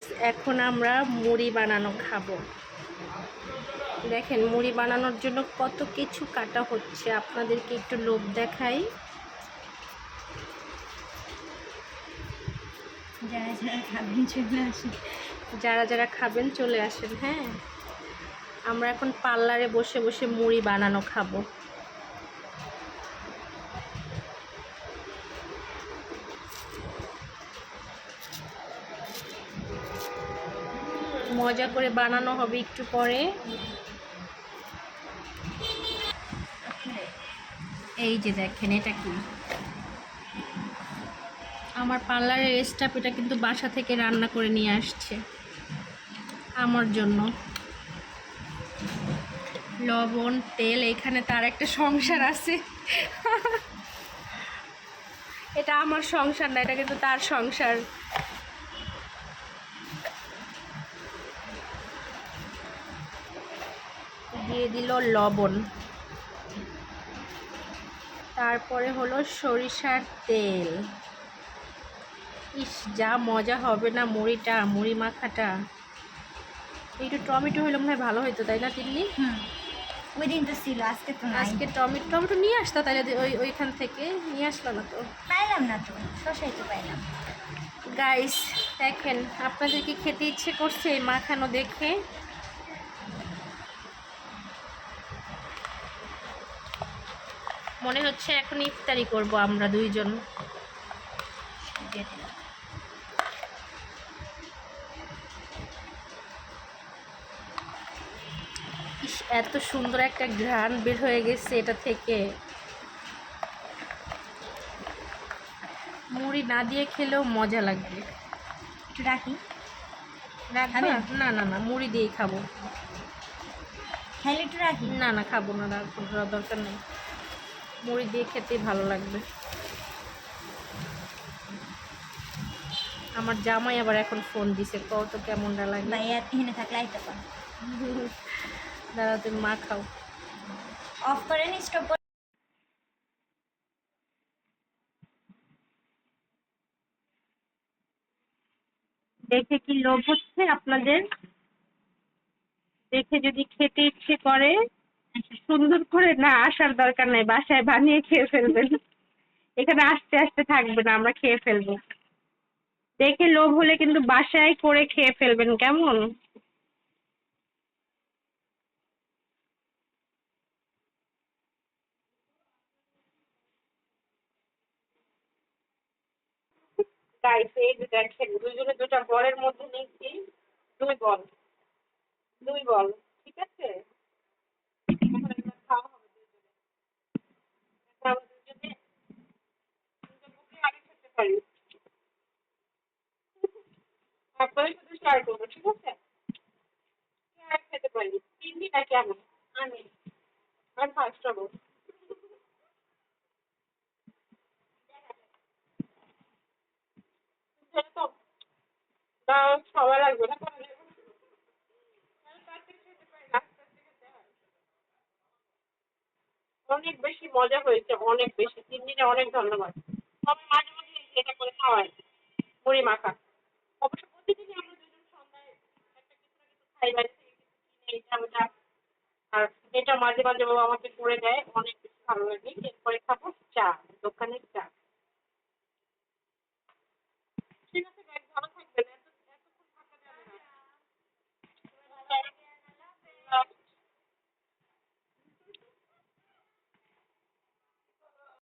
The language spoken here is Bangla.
এখন আমরা মুড়ি বানানো খাবো। দেখেন মুড়ি বানানোর জন্য কত কিছু কাটা হচ্ছে, আপনাদেরকে একটু লোভ দেখাই। যারা যারা খাবেন চলে আসেন, যারা যারা খাবেন চলে আসেন। হ্যাঁ, আমরা এখন পার্লারে বসে বসে মুড়ি বানানো খাবো। মজা করে বানানো হবে একটু পরে। এই যে দেখেন এটা কি, আমার পার্লারের স্টাফ এটা কিন্তু বাসা থেকে রান্না করে নিয়ে আসছে আমার জন্য। লবণ তেল, এখানে তার একটা সংসার আছে। এটা আমার সংসার না, এটা কিন্তু তার সংসার। দিয়ে দিল লবণ, তারপরে হলো সরিষার তেল। ইস, যা মজা হবে না মুড়িটা, মুড়ি মাখাটা। একটু টমেটো হলে মনে হয় ভালো হতো, তাই না তিন্নি? ওই দিন তো ছিল, আজকে তো নাই। আজকে টমেটো নিয়ে আসতো তাহলে, ওইখান থেকে নিয়ে আসলো না তো। পাইলাম না তো, শশাই তো পাইলাম। গাইস দেখেন, আপনাদের কি খেতে ইচ্ছে করছে এই মাখানো দেখে? মনে হচ্ছে এখন ইফতারি করব আমরা দুইজন। ইস, এত সুন্দর একটা ঘ্রাণ বের হয়ে গেছে এটা থেকে। মুড়ি না দিয়ে খেলেও মজা লাগবে। একটু রাখি, রাখবে? না না না, মুড়ি দিয়েই খাবো। খাইলে একটু রাখি। না না, খাবো না, রাখার দরকার নেই। মুড়ি দিয়ে খেতেই ভালো লাগবে। আমার জামাই আবার এখন ফোন দিছে, কত কেমনটা লাগে। ভাইয়া এখানে থাকলে আইতে পার। দাঁড়াও, তুমি মা খাও। অফ করেন, স্টপ করেন। দেখে কি লোভ হচ্ছে আপনাদের? দেখে যদি খেতে ইচ্ছে করে, সুন্দর করে না আসার দরকার নাই, বাসায় বানিয়ে খেয়ে ফেলবেন। এখানে আস্তে আস্তে থাকবে না, আমরা খেয়ে ফেলবো। দেখে লোভ হলে কিন্তু বাসায় করে খেয়ে ফেলবেন, কেমন? গাইস এই যে দেখেন, দুজনে দুটা বলের মধ্যে নিচ্ছি। দুই বল, দুই বল, ঠিক আছে? এখন এগুলো খাওয়া হবে দুজনে। এখন আমরা দুজনে দুটো বুকে আগে খেতে পারি, তারপরে শুধু শেয়ার করবো, ঠিক আছে? কে আগে খেতে পারি, তিন্নি নাকি আমি? আমি। আর ফার্স্ট হবো। সেটা তো সবাই লাগবে না, অনেক বেশি মজা হয়েছে, অনেক বেশি। 3 দিনে অনেক ধন্যবাদ। তবে মাঝে মাঝে এটা করে খাওয়াই, মুড়ি মাখা। অবশ্য প্রতিদিনই আমরা দুজন সন্ধ্যায় একটা কিছু না কিছু খাই, বাইরে থেকে কিছু কিনে এটা ওটা। আর এটা মাঝে মাঝে বাবা আমাকে করে দেয়, অনেক বেশি ভালো লাগে। এরপরে খাবো চা, দোকানের চা।